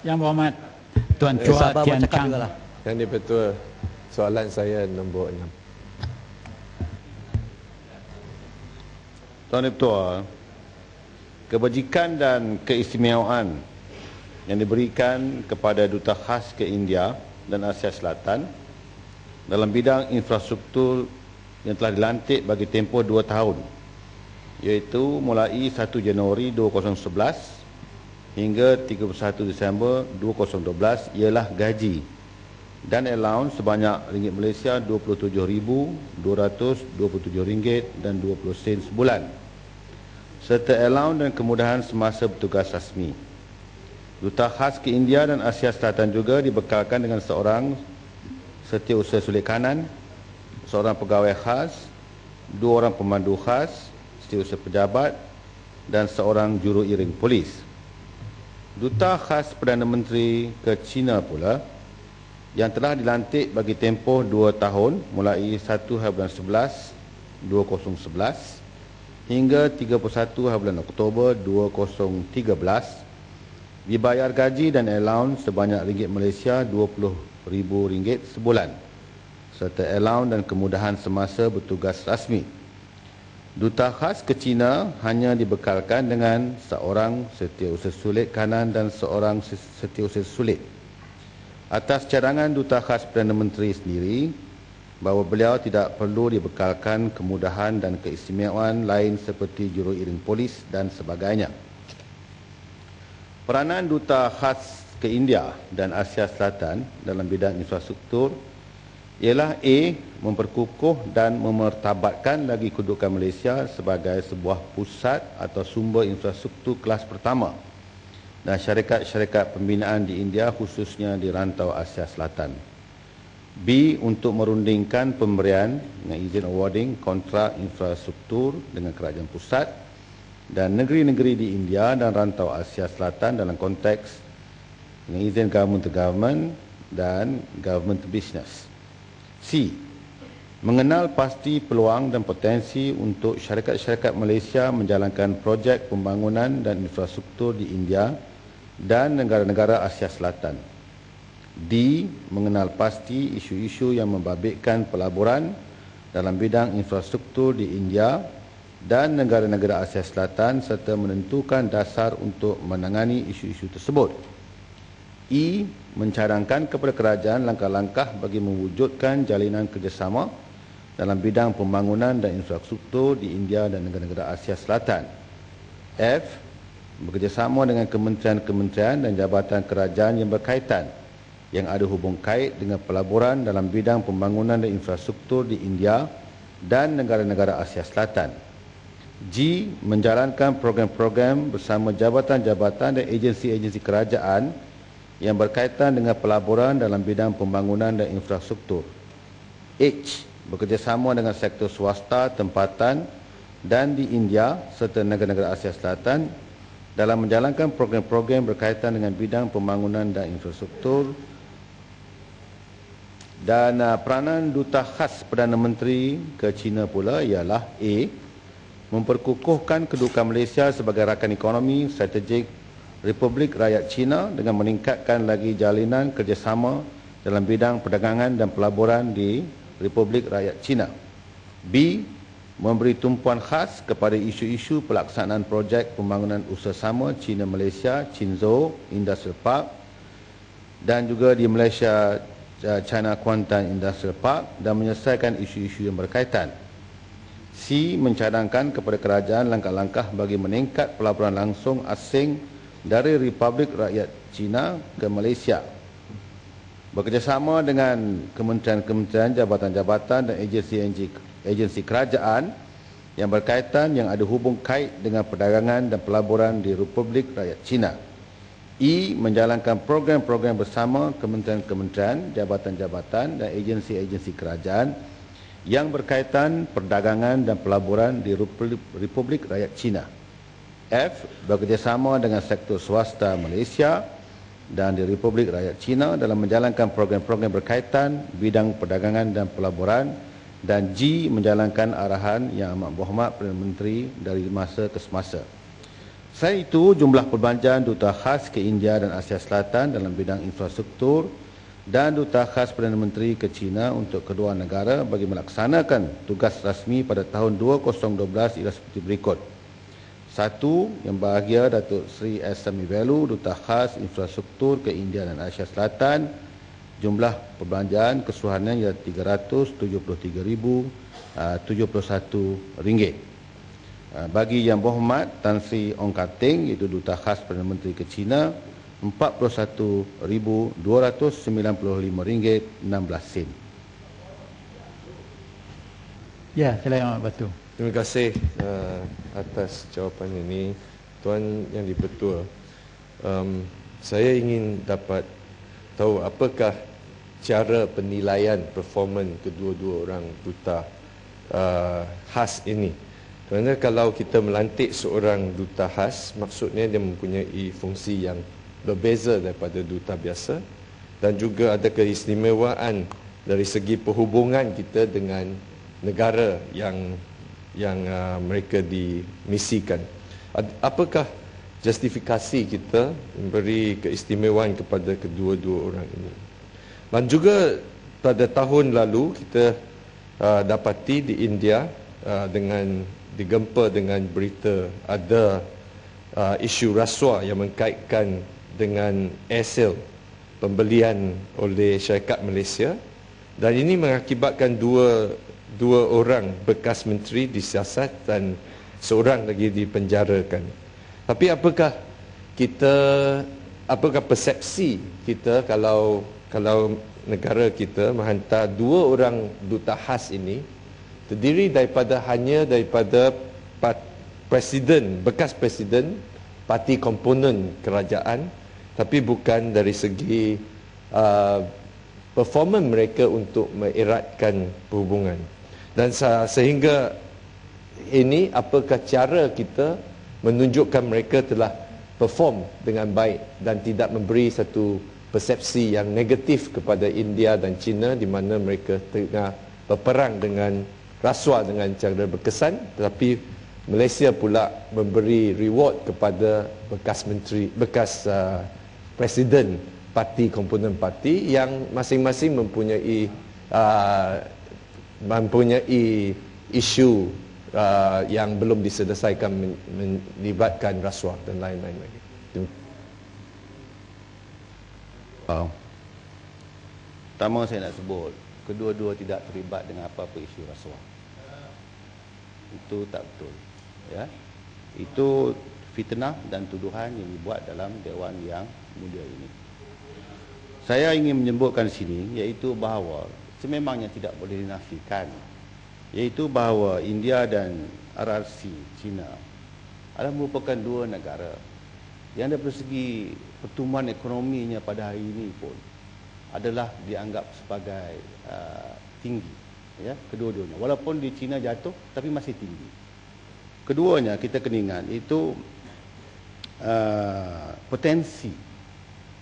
Yang Berhormat Tuan Chua Tian Chang. Yang di-Pertua, soalan saya nombor 6. Tuan Ketua, kebajikan dan keistimewaan yang diberikan kepada Duta Khas ke India dan Asia Selatan dalam bidang infrastruktur yang telah dilantik bagi tempoh 2 tahun, iaitu mulai 1 Januari 2011 hingga 31 Disember 2012 ialah gaji dan allowance sebanyak ringgit Malaysia RM27,227.20 sebulan, serta allowance dan kemudahan semasa bertugas rasmi. Duta Khas ke India dan Asia Selatan juga dibekalkan dengan seorang setiausaha sulit kanan, seorang pegawai khas, 2 orang pemandu khas, setiausaha pejabat dan seorang juru iring polis. Duta Khas Perdana Menteri ke China pula yang telah dilantik bagi tempoh 2 tahun mulai 1 bulan 11 2011 hingga 31 bulan Oktober 2013 dibayar gaji dan allowance sebanyak ringgit Malaysia RM20,000 sebulan, serta allowance dan kemudahan semasa bertugas rasmi. Duta Khas ke China hanya dibekalkan dengan seorang setiausaha sulit kanan dan seorang setiausaha sulit. Atas cadangan Duta Khas Perdana Menteri sendiri bahawa beliau tidak perlu dibekalkan kemudahan dan keistimewaan lain seperti juru iring polis dan sebagainya. Peranan Duta Khas ke India dan Asia Selatan dalam bidang infrastruktur ialah A. memperkukuh dan memertabatkan lagi kedudukan Malaysia sebagai sebuah pusat atau sumber infrastruktur kelas pertama dan syarikat-syarikat pembinaan di India khususnya di rantau Asia Selatan. B. untuk merundingkan pemberian dengan izin awarding kontrak infrastruktur dengan kerajaan pusat dan negeri-negeri di India dan rantau Asia Selatan dalam konteks dengan izin government to government dan government to business. C. mengenal pasti peluang dan potensi untuk syarikat-syarikat Malaysia menjalankan projek pembangunan dan infrastruktur di India dan negara-negara Asia Selatan. D. mengenal pasti isu-isu yang membabitkan pelaburan dalam bidang infrastruktur di India dan negara-negara Asia Selatan serta menentukan dasar untuk menangani isu-isu tersebut. E. mencadangkan kepada kerajaan langkah-langkah bagi mewujudkan jalinan kerjasama dalam bidang pembangunan dan infrastruktur di India dan negara-negara Asia Selatan. F. bekerjasama dengan kementerian-kementerian dan jabatan kerajaan yang berkaitan yang ada hubung kait dengan pelaburan dalam bidang pembangunan dan infrastruktur di India dan negara-negara Asia Selatan. G. menjalankan program-program bersama jabatan-jabatan dan agensi-agensi kerajaan yang berkaitan dengan pelaburan dalam bidang pembangunan dan infrastruktur. H. bekerjasama dengan sektor swasta tempatan dan di India serta negara-negara Asia Selatan dalam menjalankan program-program berkaitan dengan bidang pembangunan dan infrastruktur. Dan peranan Duta Khas Perdana Menteri ke China pula ialah A. memperkukuhkan kedudukan Malaysia sebagai rakan ekonomi strategik Republik Rakyat China dengan meningkatkan lagi jalinan kerjasama dalam bidang perdagangan dan pelaburan di Republik Rakyat China. B. memberi tumpuan khas kepada isu-isu pelaksanaan projek pembangunan usaha sama China-Malaysia, Chinzhou Industrial Park dan juga di Malaysia China Kuantan Industrial Park dan menyelesaikan isu-isu yang berkaitan. C. mencadangkan kepada kerajaan langkah-langkah bagi meningkat pelaburan langsung asing dari Republik Rakyat China ke Malaysia. Bekerjasama dengan kementerian-kementerian, jabatan-jabatan dan agensi kerajaan yang berkaitan yang ada hubung kait dengan perdagangan dan pelaburan di Republik Rakyat China. E. menjalankan program-program bersama kementerian-kementerian, jabatan-jabatan dan agensi-agensi kerajaan yang berkaitan perdagangan dan pelaburan di Republik Rakyat China. F. bekerjasama dengan sektor swasta Malaysia dan di Republik Rakyat China dalam menjalankan program-program berkaitan bidang perdagangan dan pelaburan. Dan G. menjalankan arahan Yang Amat Berhormat Perdana Menteri dari masa ke semasa. Selain itu, jumlah perbelanjaan Duta Khas ke India dan Asia Selatan dalam bidang infrastruktur dan Duta Khas Perdana Menteri ke China untuk kedua negara bagi melaksanakan tugas rasmi pada tahun 2012 ialah seperti berikut. 1. Yang Bahagia Datuk Seri S. Samivelu, Duta Khas Infrastruktur ke India dan Asia Selatan, jumlah perbelanjaan keseluruhannya ialah RM373,071. Bagi Yang Berhormat Tan Sri Ong Kar Teng, iaitu Duta Khas Perdana Menteri ke China, RM41,295.16. Ya, silakan Batu. Terima kasih atas jawapan ini, Tuan Yang di-Pertua. Saya ingin dapat tahu apakah cara penilaian performan kedua-dua orang duta khas ini. Kerana kalau kita melantik seorang duta khas, maksudnya dia mempunyai fungsi yang berbeza daripada duta biasa dan juga ada keistimewaan dari segi perhubungan kita dengan negara yang mereka dimisikan. Apakah justifikasi kita memberi keistimewaan kepada kedua-dua orang ini? Dan juga pada tahun lalu kita dapati di India digempa dengan berita ada isu rasuah yang mengkaitkan dengan Aircel, pembelian oleh syarikat Malaysia, dan ini mengakibatkan dua orang bekas menteri disiasat dan seorang lagi dipenjarakan. Tapi apakah persepsi kita kalau negara kita menghantar dua orang duta khas ini terdiri daripada bekas presiden parti komponen kerajaan, tapi bukan dari segi performan mereka untuk mengeratkan perhubungan. Dan sehingga ini, apakah cara kita menunjukkan mereka telah perform dengan baik dan tidak memberi satu persepsi yang negatif kepada India dan China di mana mereka tengah berperang dengan rasuah dengan cara berkesan, tetapi Malaysia pula memberi reward kepada bekas presiden parti komponen parti yang masing-masing mempunyai isu yang belum diselesaikan melibatkan rasuah dan lain-lain lagi. Pertama saya nak sebut, kedua-dua tidak terlibat dengan apa-apa isu rasuah. Itu tak betul. Ya. Itu fitnah dan tuduhan yang dibuat dalam Dewan Yang Mulia ini. Saya ingin menyebutkan sini iaitu bahawa sememangnya tidak boleh dinafikan, iaitu bahawa India dan RRC China adalah merupakan dua negara yang dari segi pertumbuhan ekonominya pada hari ini pun adalah dianggap sebagai tinggi, ya, kedua-duanya. Walaupun di China jatuh tapi masih tinggi. Keduanya kita kena ingat itu potensi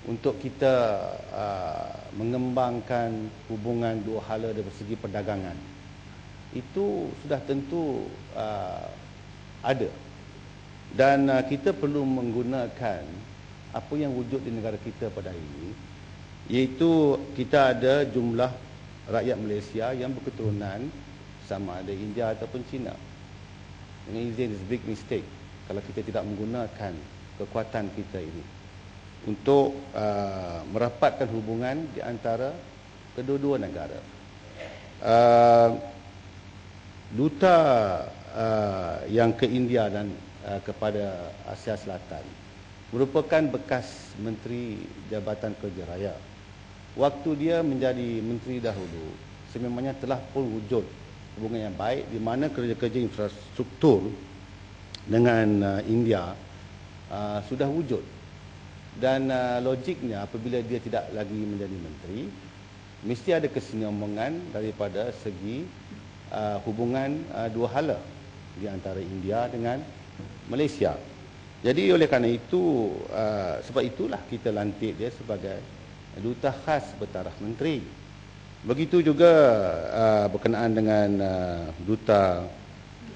untuk kita mengembangkan hubungan dua hala dari segi perdagangan itu sudah tentu ada, dan kita perlu menggunakan apa yang wujud di negara kita pada hari ini, iaitu kita ada jumlah rakyat Malaysia yang berketurunan sama ada India ataupun China. Dengan izin, is big mistake kalau kita tidak menggunakan kekuatan kita ini untuk merapatkan hubungan di antara kedua-dua negara. Duta yang ke India dan kepada Asia Selatan merupakan bekas Menteri Jabatan Kerja Raya. Waktu dia menjadi menteri dahulu, sememangnya telah pun wujud hubungan yang baik di mana kerja-kerja infrastruktur dengan India sudah wujud. Dan logiknya apabila dia tidak lagi menjadi menteri, mesti ada kesinambungan daripada segi hubungan dua hala di antara India dengan Malaysia. Jadi oleh kerana itu, sebab itulah kita lantik dia sebagai duta khas bertaraf menteri. Begitu juga berkenaan dengan duta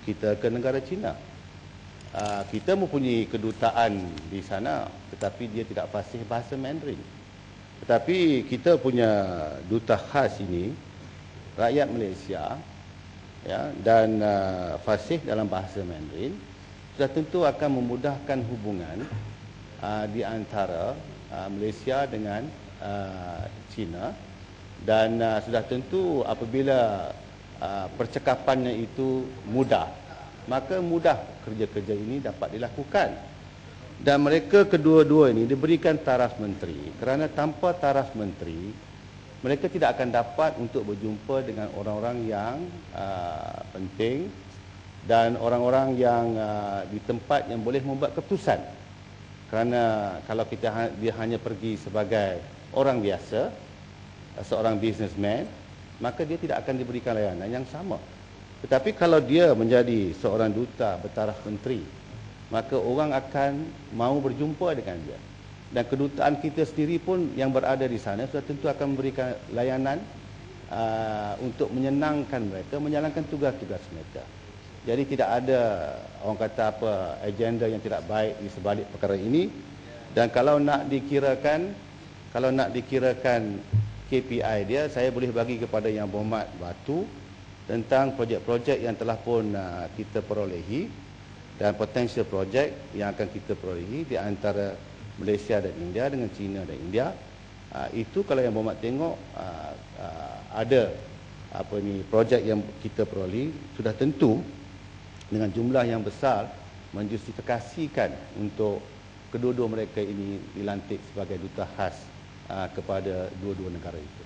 kita ke negara China. kita mempunyai kedutaan di sana, tetapi dia tidak fasih bahasa Mandarin. Tetapi kita punya duta khas ini, rakyat Malaysia, ya, dan fasih dalam bahasa Mandarin, sudah tentu akan memudahkan hubungan di antara Malaysia dengan China, dan sudah tentu apabila percakapannya itu mudah, maka mudah kerja-kerja ini dapat dilakukan. Dan mereka kedua-dua ini diberikan taraf menteri, kerana tanpa taraf menteri mereka tidak akan dapat untuk berjumpa dengan orang-orang yang penting dan orang-orang yang di tempat yang boleh membuat keputusan. Kerana kalau dia hanya pergi sebagai orang biasa, seorang businessman, maka dia tidak akan diberikan layanan yang sama. Tetapi kalau dia menjadi seorang duta bertaraf menteri, maka orang akan mahu berjumpa dengan dia. Dan kedutaan kita sendiri pun yang berada di sana sudah tentu akan memberikan layanan untuk menyenangkan mereka, menjalankan tugas-tugas mereka. Jadi tidak ada orang kata apa agenda yang tidak baik di sebalik perkara ini. Dan kalau nak dikirakan KPI dia, saya boleh bagi kepada Yang Berhormat Batu tentang projek-projek yang telah pun kita perolehi dan potensial projek yang akan kita perolehi di antara Malaysia dan India dengan China dan India. Itu kalau Yang Berhormat tengok ada projek yang kita perolehi, sudah tentu dengan jumlah yang besar menjustifikasikan untuk kedua-dua mereka ini dilantik sebagai duta khas kepada dua-dua negara itu.